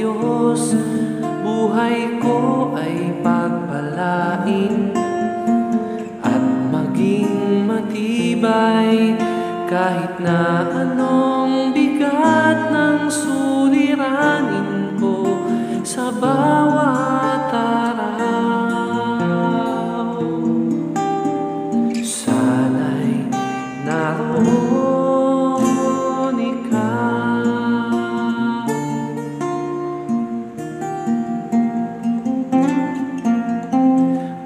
Diyos, buhay ko ay pagpalain at maging matibay kahit na anong bigat ng suliranin ko sa bawat araw. Sana'y naroon ikaw.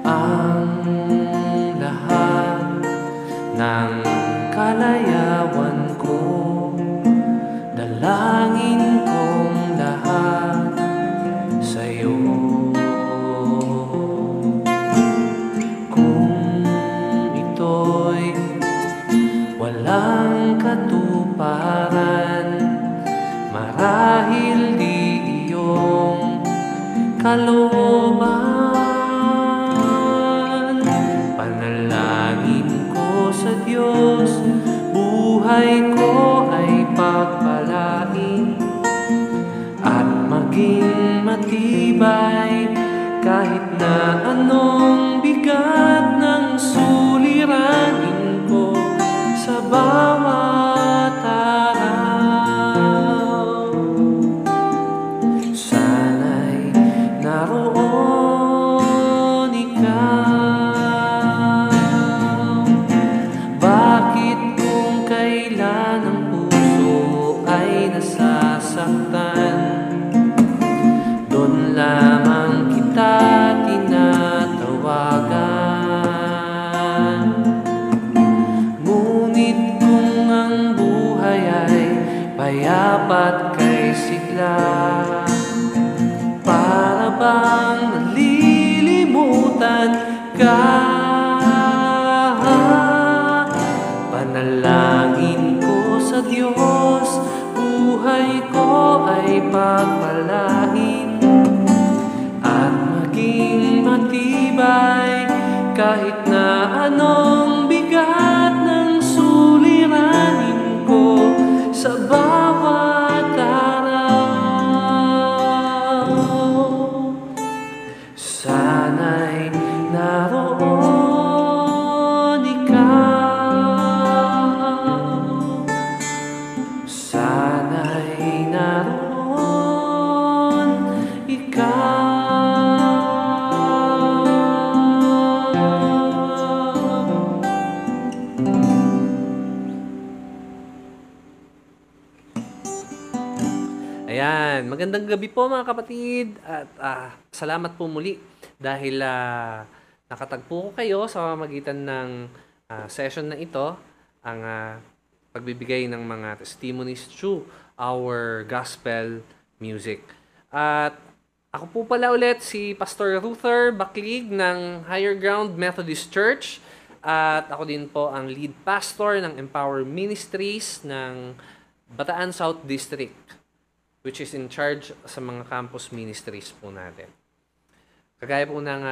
Ang lahat ng kalayawan ko, dalangin kong lahat sa'yo. Kung ito'y walang katuparan, marahil di iyong kalooban. Panalangin ko sa Diyos, buhay ko ay pagpalain at maging matibay kahit na anong bigat ng suliranin ko sa bawat araw. Sana'y naroon ikaw. Bakit kung kailan ang puso ay nasasaktan, doon lamang kita tinatawagan? Ngunit kung ang buhay ay payapat kay sigla, para bang nalilimutan ka? Panalangin ko sa Diyos, buhay ko ay pagpalain at maging matibay kahit na anong bigat ng suliranin ko sa bawat araw. Sana'y naroon ikaw. Sana'y naroon ikaw. Ayan, magandang gabi po mga kapatid at salamat po muli dahil nakatagpo ko kayo sa pamamagitan ng session na ito, ang pagbibigay ng mga testimonies through our gospel music. At ako po pala ulit si Pastor Ruther Baclig ng Higher Ground Methodist Church at ako din po ang lead pastor ng Empower Ministries ng Bataan South District, which is in charge sa mga campus ministries po natin. Kagaya po ng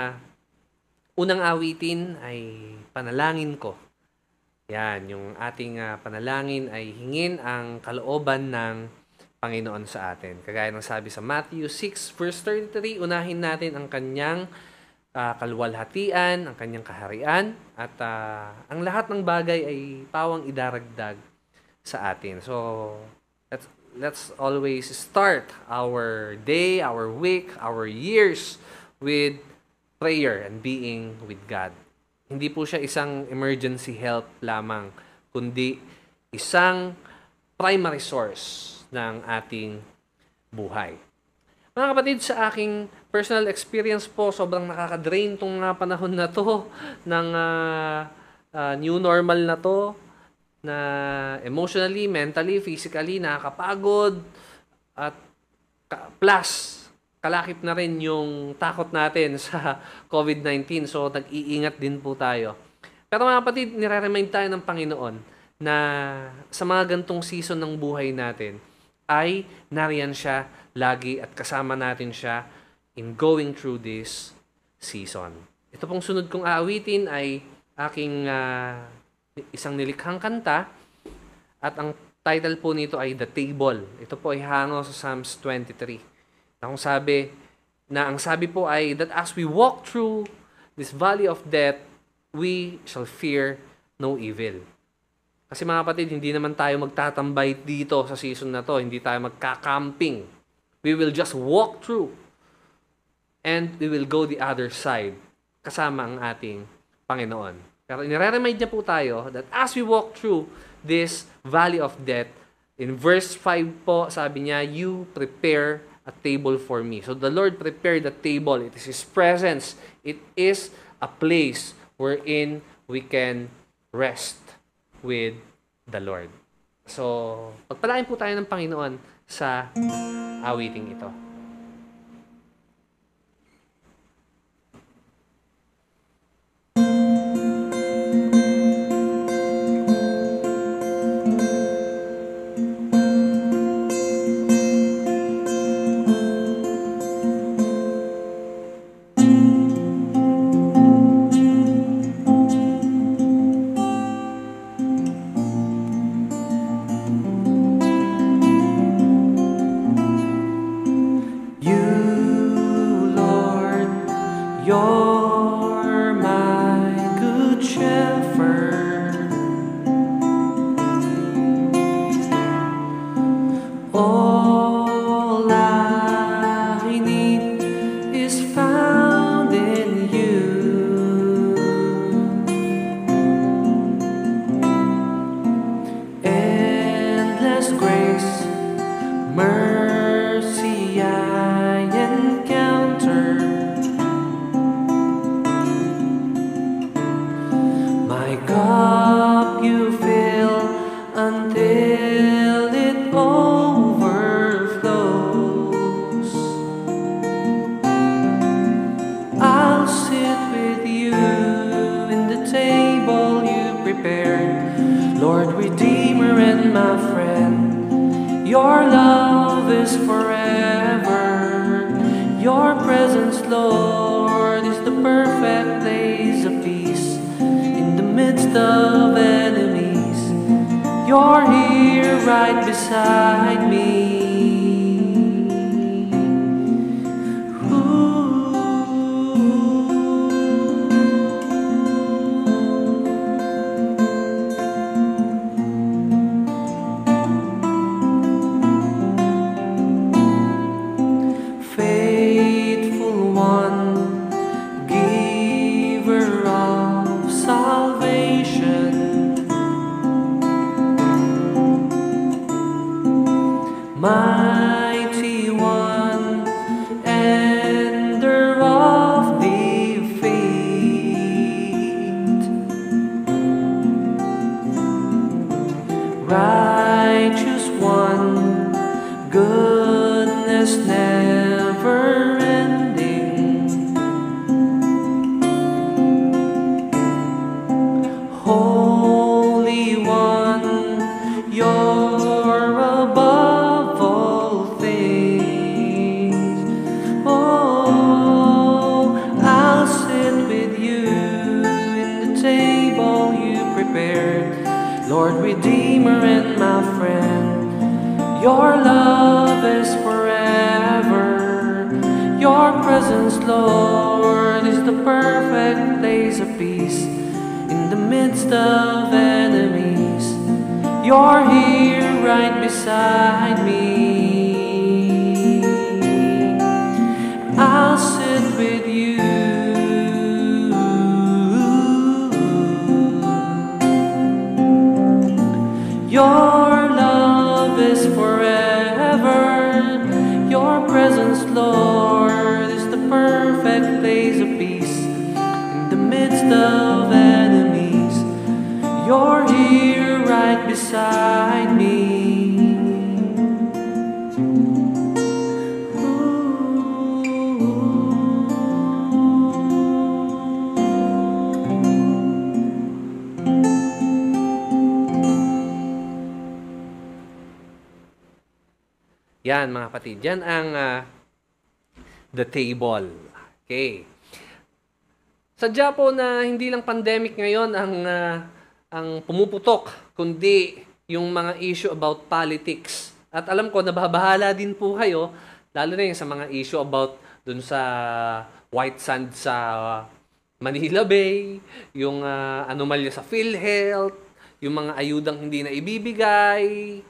unang awitin ay panalangin ko. Yan, yung ating panalangin ay hingin ang kalooban ng Panginoon sa atin. Kagaya ng sabi sa Matthew 6 verse 33, unahin natin ang kanyang kaluwalhatian, ang kanyang kaharian, at ang lahat ng bagay ay pawang idaragdag sa atin. So, let's always start our day, our week, our years with prayer and being with God. Hindi po siya isang emergency help lamang, kundi isang primary source ng ating buhay. Mga kapatid, sa aking personal experience po, sobrang nakaka-drain tong panahon na to ng new normal na to, na emotionally, mentally, physically, nakakapagod, at plus, kalakip na rin yung takot natin sa COVID-19. So, nag-iingat din po tayo. Pero mga kapatid, nire-remind tayo ng Panginoon na sa mga gantong season ng buhay natin, ay nariyan siya lagi at kasama natin siya in going through this season. Ito pong sunod kong aawitin ay aking isang nilikhang kanta at ang title po nito ay The Table. Ito po ay hango sa Psalms 23. Ang sabi po ay that as we walk through this valley of death, we shall fear no evil. Kasi mga kapatid, hindi naman tayo magtatambay dito sa season na to. Hindi tayo magka-camping. We will just walk through and we will go the other side kasama ang ating Panginoon. Pero nire-remind niya po tayo that as we walk through this valley of death, in verse 5 po, sabi niya, you prepare a table for me. So the Lord prepared the table. It is His presence. It is a place wherein we can rest with the Lord. So, pagpalain po tayo ng Panginoon sa awiting ito. You're my good shepherd. All I need is found in you. Endless grace, mercy I encounter. My cup you fill until it overflows. I'll sit with you in the table you prepared, Lord Redeemer and my friend. Your love is forever. Your presence, Lord, is the perfect place of peace. Midst of enemies, you're here right beside me. Faithful one, giver of salvation, mighty one, ender of defeat, righteous one, goodness never ending, Holy One, you're above all things. Oh, I'll sit with you in the table you prepared, Lord Redeemer and my friend. Your love is forever. Your presence, Lord, is the perfect place of peace. In the midst of enemies, you're here right beside me. I'll sit with you. Your love is forever. Your presence, Lord, is the perfect place of peace. In the midst of enemies, you're here right beside me. Yan mga kapatid, yan ang the table. Okay. Sadya po na hindi lang pandemic ngayon ang pumuputok, kundi yung mga issue about politics. At alam ko, nababahala din po kayo Lalo na yung sa mga issue about dun sa white sand sa Manila Bay, yung anomalya sa PhilHealth, yung mga ayudang hindi na ibibigay,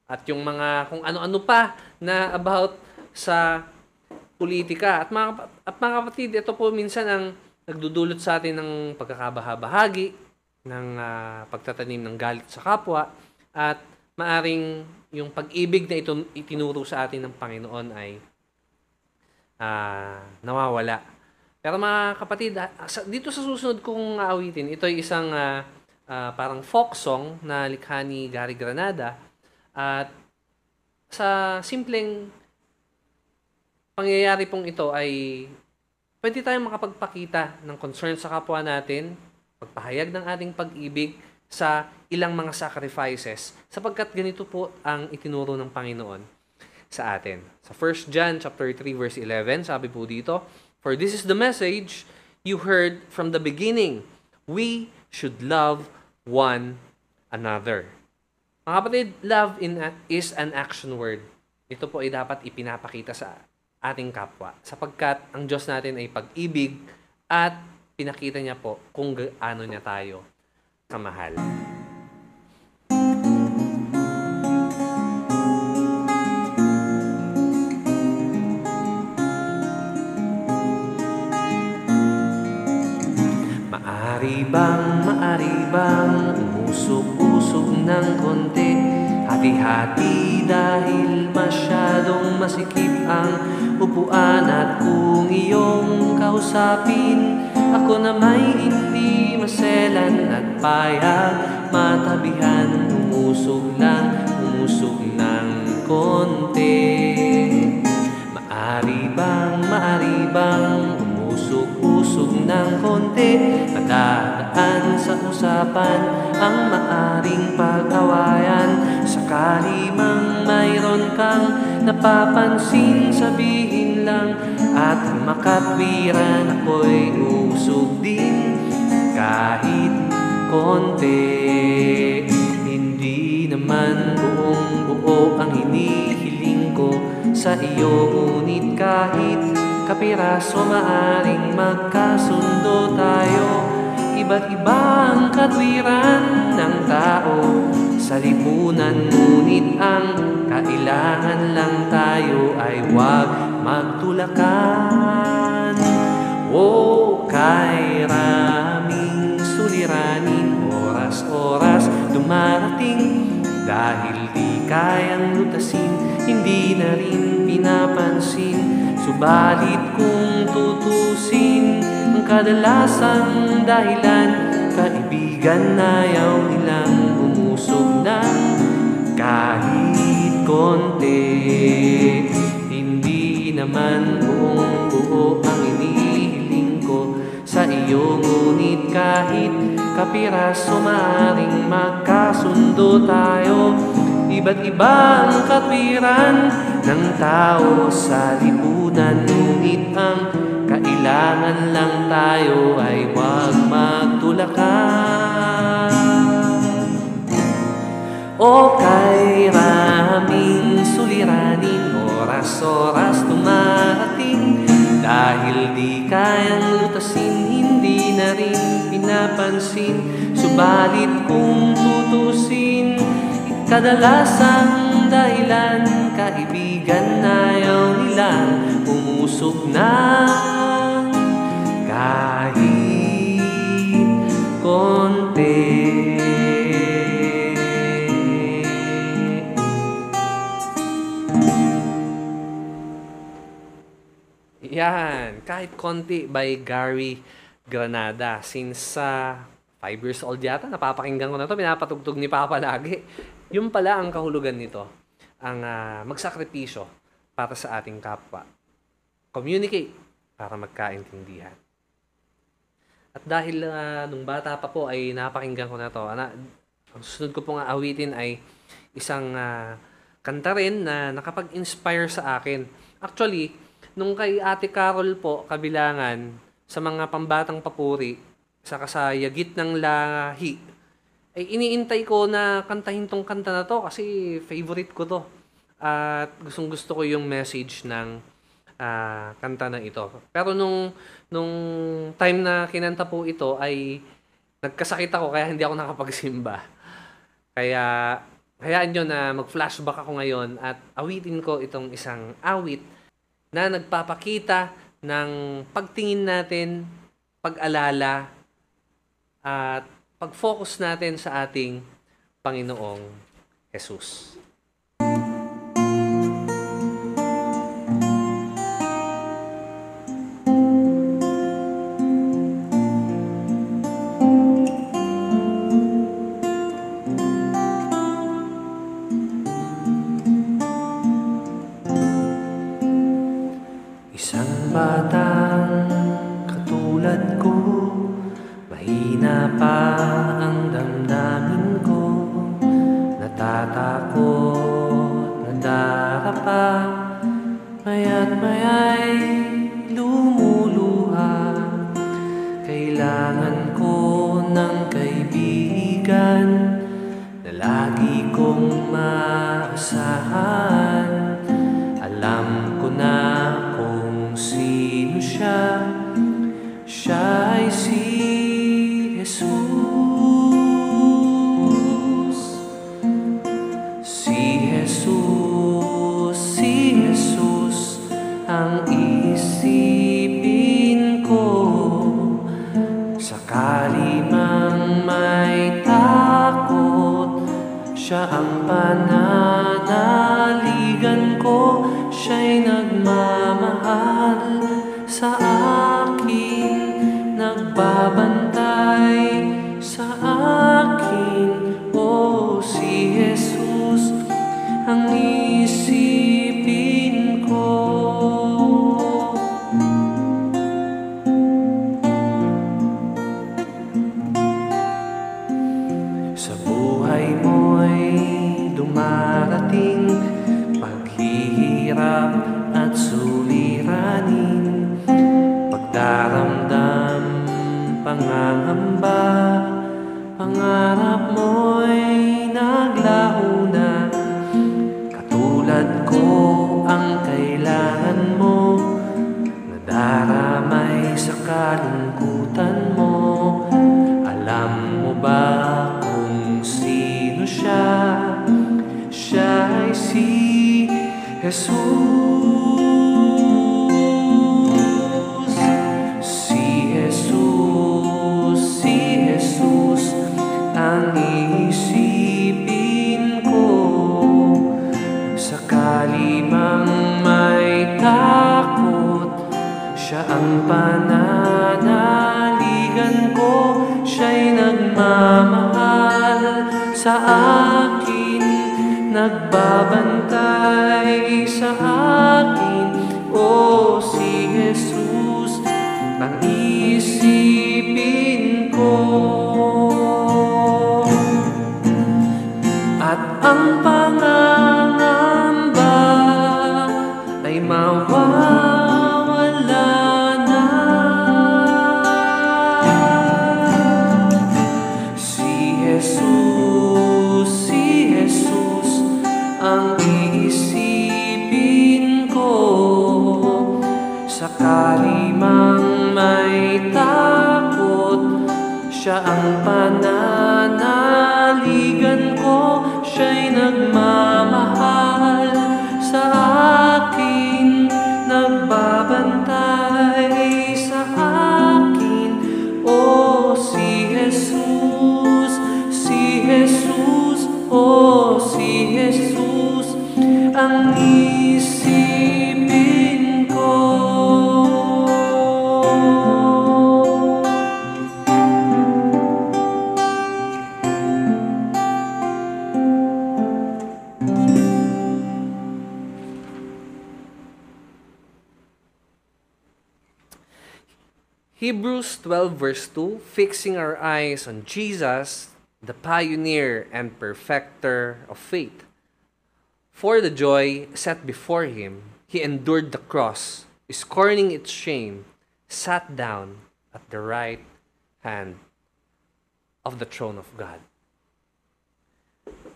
at yung mga kung ano-ano pa na about sa politika. At mga kapatid, ito po minsan ang nagdudulot sa atin ng pagkakabahabahagi, ng pagtatanim ng galit sa kapwa, at maaring yung pag-ibig na itinuro sa atin ng Panginoon ay nawawala. Pero mga kapatid, dito sa susunod kong aawitin, ito ay isang parang folk song na likha ni Gary Granada. At sa simpleng pangyayari pong ito ay pwede tayong makapagpakita ng concern sa kapwa natin, pagpahayag ng ating pag-ibig sa ilang mga sacrifices, sapagkat ganito po ang itinuro ng Panginoon sa atin. Sa 1 John chapter 3 verse 11, sabi po dito, "For this is the message you heard from the beginning. We should love one another." Mga kapatid, love is an action word. Ito po ay dapat ipinapakita sa ating kapwa, sapagkat ang Diyos natin ay pag-ibig at pinakita niya po kung gaano niya tayo kamahal. Maari bang umusog-usog ng konti? Hati-hati dahil masyadong masikip ang upuan. At kung iyong kausapin, ako na may hindi maselan at payag matabihan. Umusog ng konti. Maari bang umusog-usog ng konti? Madadaan sa usapan ang maaring pag-awayan. Sakali mang mayroon kang napapansin, sabihin lang at makatwiran. Ako'y usog din kahit konti. Hindi naman buong-buo ang hinihiling ko sa iyo, ngunit kahit kapiraso maaring magkasundo tayo. Iba't iba ang katwiran ng tao sa lipunan, ngunit ang kailangan lang tayo ay huwag magtulakan. O kay raming suliranin, oras-oras dumarating, dahil di kayang lutasin, hindi na rin pinapansin. Subalit kung tutusin, ang kadalasang dahilan, kaibigan, ayaw nilang umusog ng kahit konti. Hindi naman buong buo ang inihiling ko sa iyo, ngunit kahit kapiraso maaring magkasundo tayo. Iba't iba ang katwiran ng tao sa lipunan, ngunit ang kailangan lang tayo ay huwag magtulakan. O kay raming suliranin, oras-oras dumarating, dahil di kayang lutasin, hindi na rin pinapansin. Subalit kung tutusin, kadalasang dahilan, kaibigan, ayaw nilang umusog ng kahit konti. Yan, kahit konti by Gary Granada. Since 5 years old yata, napapakinggan ko na to, pinapatugtog ni Papa lagi. Yung pala ang kahulugan nito, ang magsakripisyo para sa ating kapwa. Communicate para magkaintindihan. At dahil nung bata pa po ay napakinggan ko na to, ang susunod ko pong aawitin ay isang kanta rin na nakapag-inspire sa akin. Actually, nung kay Ate Carol po, kabilangan, sa mga pambatang papuri, saka sa Yagit ng Lahi, ay iniintay ko na kantahin tong kanta na to kasi favorite ko to. at gustong-gusto ko yung message ng kanta na ito. Pero nung time na kinanta po ito ay nagkasakit ako kaya hindi ako nakapagsimba. Kaya hayaan nyo na mag-flashback ako ngayon at awitin ko itong isang awit na nagpapakita ng pagtingin natin, pag-alala, at pag-focus natin sa ating Panginoong Jesus. Isang batang katulad ko, mahina pa ang damdamin ko, natatakot, nadarapa, maya't maya'y lumuluha. Kailangan ko ng kaibigan na lagi kong maasahan. Alam ko na kung sino siya, siya ay si Jesus. Si Jesus, si Jesus ang isipin ko. Sakali mang may takot, siya ang pananaligan ko. Siya'y nagmamahal sa akin, nagbabantay sa akin. Oh, si Jesus ang isipin ko. Sa buhay mo'y dumarating paghihirap at suliranin, pagdaramdam, pangangamba, pangarap mo'y naglaho na. Katulad ko ang kailangan mo, nadaramay sa kalungkutan mo. Alam mo ba kung sino siya? Siya ay si Jesus. Si Jesus, si Jesus ang isipin ko. Sakali mang may takot, siya ang pananaligan ko. Siya'y nagmamahal sa akin, nagbabantay sa akin. Oh, si Jesus ang isipin ko. At ang pangangamba ay mawawala na. Si Jesus, si Jesus ang iisipin ko. Sakali mang may takot, siya ang pananaligan ko. Siya'y nagmamahal sa akin, nagbabantay sa akin. Oh, si Jesus, si Jesus, oh, si Jesus ang isipin ko. Hebrews 12 verse 2, fixing our eyes on Jesus, the pioneer and perfecter of faith. For the joy set before him, he endured the cross, scorning its shame, sat down at the right hand of the throne of God.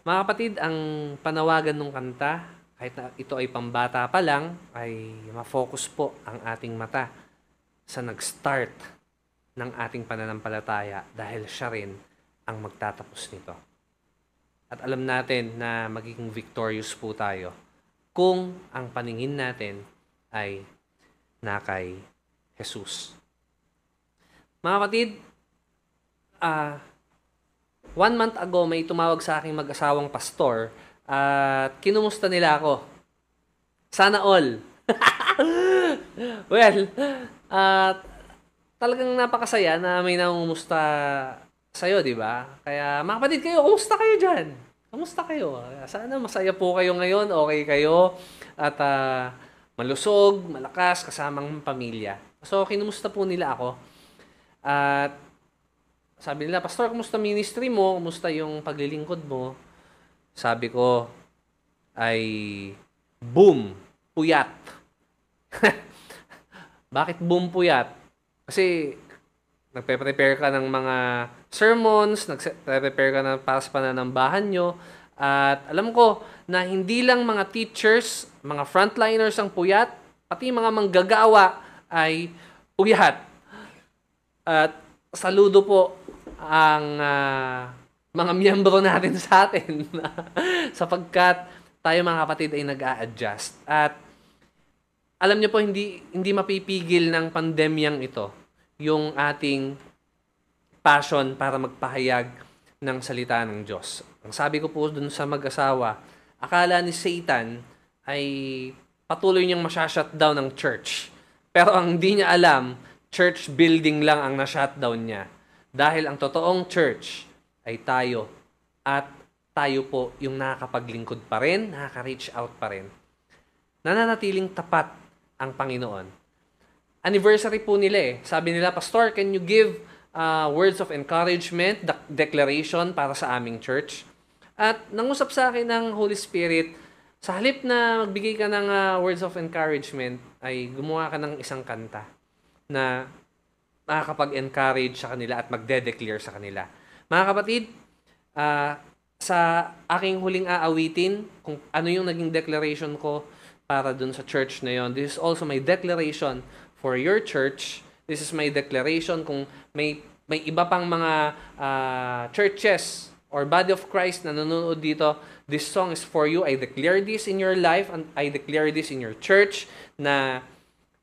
Mga kapatid, ang panawagan ng kanta, kahit na ito ay pambata pa lang, ay ma-focus po ang ating mata sa nag-start ng ating pananampalataya dahil siya rin ang magtatapos nito. At alam natin na magiging victorious po tayo kung ang paningin natin ay na kay Jesus. Mga kapatid, 1 month ago may tumawag sa aking mag-asawang pastor at kinumusta nila ako. Sana all. Well, talagang napakasaya na may nangumusta sa'yo, di ba? Kaya mga kapatid kayo, kumusta kayo dyan? Kumusta kayo? Sana masaya po kayo ngayon, okay kayo, at malusog, malakas, kasamang pamilya. So, kinumusta po nila ako. At sabi nila, Pastor, kumusta ministry mo? Kumusta yung paglilingkod mo? Sabi ko, ay boom, puyat. Bakit boom puyat? Kasi nagpe-prepare ka ng mga sermons, nagpe-prepare ka para sa pananambahan nyo, at alam ko na hindi lang mga teachers, mga frontliners ang puyat, pati mga manggagawa ay puyat. At saludo po ang mga miyembro natin sa atin sapagkat tayo mga kapatid ay nag-a-adjust. At alam niyo po, hindi mapipigil ng pandemyang ito yung ating passion para magpahayag ng salita ng Diyos. Ang sabi ko po dun sa mag-asawa, akala ni Satan ay patuloy niyang masya-shutdown ng church. Pero ang hindi niya alam, church building lang ang na-shutdown niya. Dahil ang totoong church ay tayo. At tayo po yung nakakapaglingkod pa rin, nakaka-reach out pa rin. Nananatiling tapat ang Panginoon. Anniversary po nila eh. Sabi nila, Pastor, can you give words of encouragement, declaration para sa aming church? At nangusap sa akin ng Holy Spirit, sa halip na magbigay ka ng words of encouragement, ay gumawa ka ng isang kanta na makakapag-encourage sa kanila at magde-declare sa kanila. Mga kapatid, sa aking huling aawitin, kung ano yung naging declaration ko para dun sa church na yon, this is also my declaration for your church. This is my declaration kung may iba pang mga churches or body of Christ na nanonood dito, this song is for you. I declare this in your life and I declare this in your church na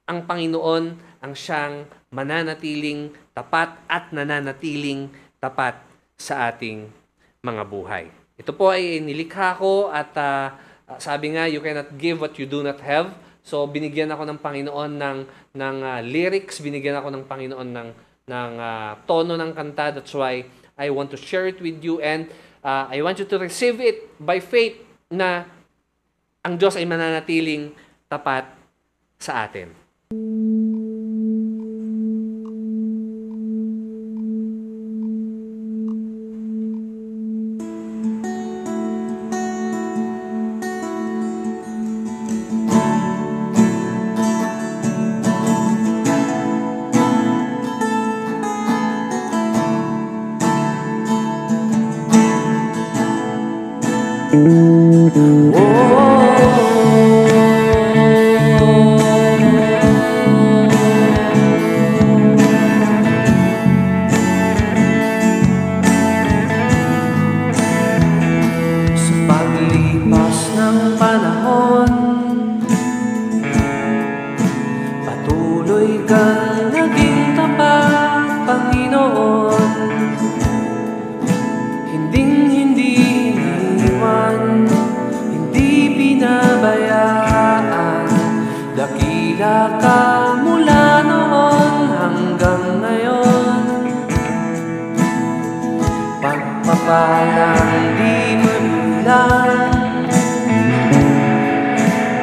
ang Panginoon ang siyang mananatiling tapat at nananatiling tapat sa ating mga buhay. Ito po ay nilikha ko at sabi nga, you cannot give what you do not have. So binigyan ako ng Panginoon ng lyrics, binigyan ako ng Panginoon ng tono ng kanta. That's why I want to share it with you and I want you to receive it by faith na ang Diyos ay mananatiling tapat sa atin.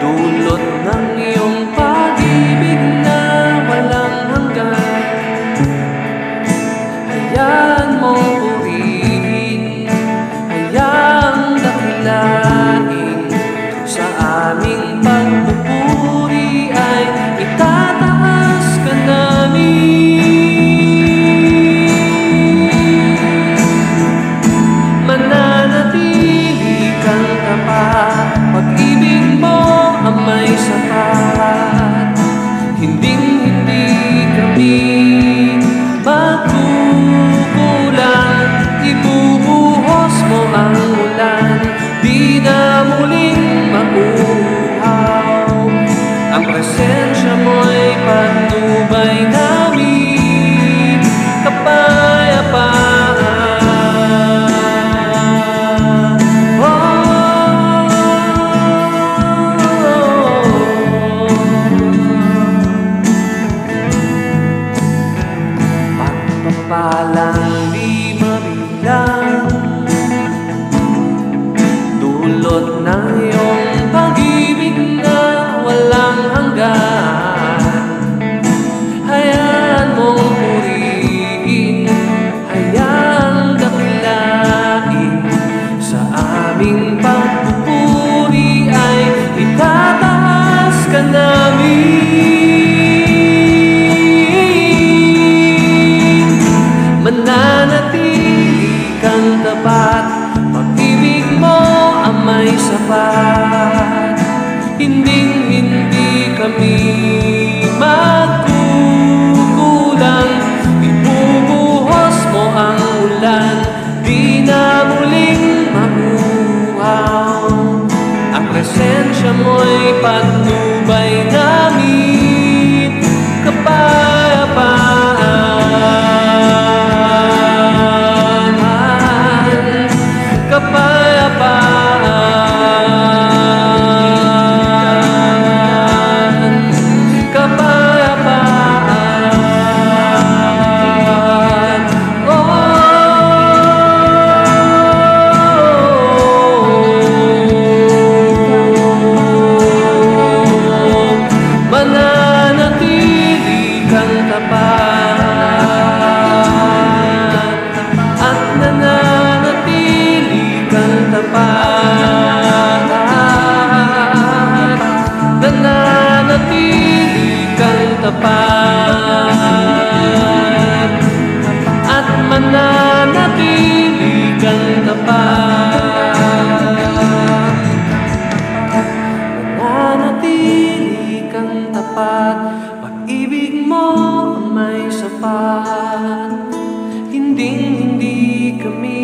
Dulot ng iyong pag-ibig na walang pagpapalang di mabilang, dulot ng iyong pag-ibig na walang hanggan. Hayaan mong purihin, hayaan dakilain, sa aming pagpupuri ay itataas ka namin. Mananatili kang tapat, pag-ibig mo ang may sapat. Hinding-hindi kami magkukulang, ibubuhos mo ang ulan, di na muling maguhaw. Ang presensya mo'y patnubay namin, kapayapaan, kapayapaan, kapayapaan. Mananatili kang tapat at nananatili kang tapat, nananatili kang tapat at mananatili kang tapat, mananatili kang tapat. Pag-ibig mo ang may sapat, hinding-hindi kami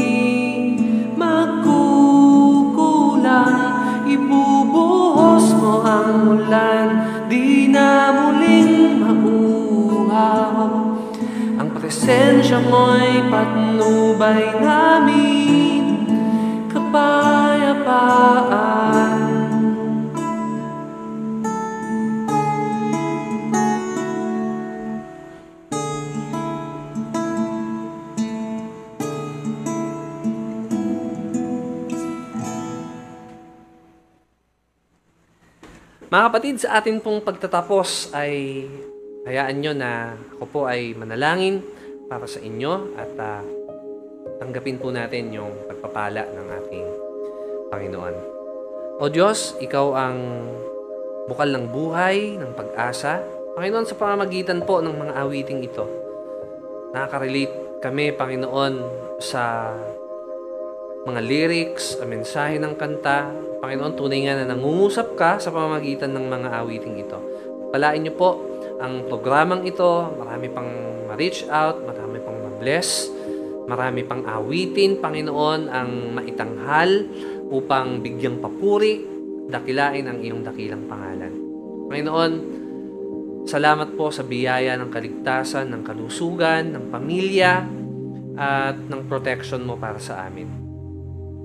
magkukulang, ibubuhos mo ang ulan, di na muling mauhaw. Ang presensya mo'y patnubay namin, kapayapaan. Mga kapatid, sa atin pong pagtatapos ay hayaan nyo na ako po ay manalangin para sa inyo at tanggapin po natin yung pagpapala ng ating Panginoon. O Diyos, Ikaw ang bukal ng buhay, ng pag-asa. Panginoon, sa pamamagitan po ng mga awiting ito, nakaka-relate kami, Panginoon, sa mga lyrics, ang mensahe ng kanta. Panginoon, tunay nga na nangungusap ka sa pamamagitan ng mga awiting ito. Palain niyo po ang programang ito, marami pang ma-reach out, marami pang ma-bless, marami pang awitin, Panginoon, ang maitanghal upang bigyang papuri, dakilain ang iyong dakilang pangalan. Panginoon, salamat po sa biyaya ng kaligtasan, ng kalusugan, ng pamilya, at ng protection mo para sa amin.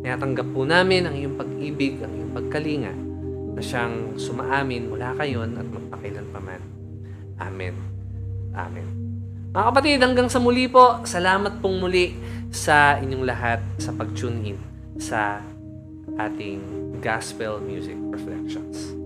Tinatanggap po namin ang iyong pag-ibig, ang iyong pagkalinga na siyang sumaamin mula kayon at magpakailanpaman. Amen. Amen. Mga kapatid, hanggang sa muli po, salamat pong muli sa inyong lahat sa pag-tune in sa ating Gospel Music Reflections.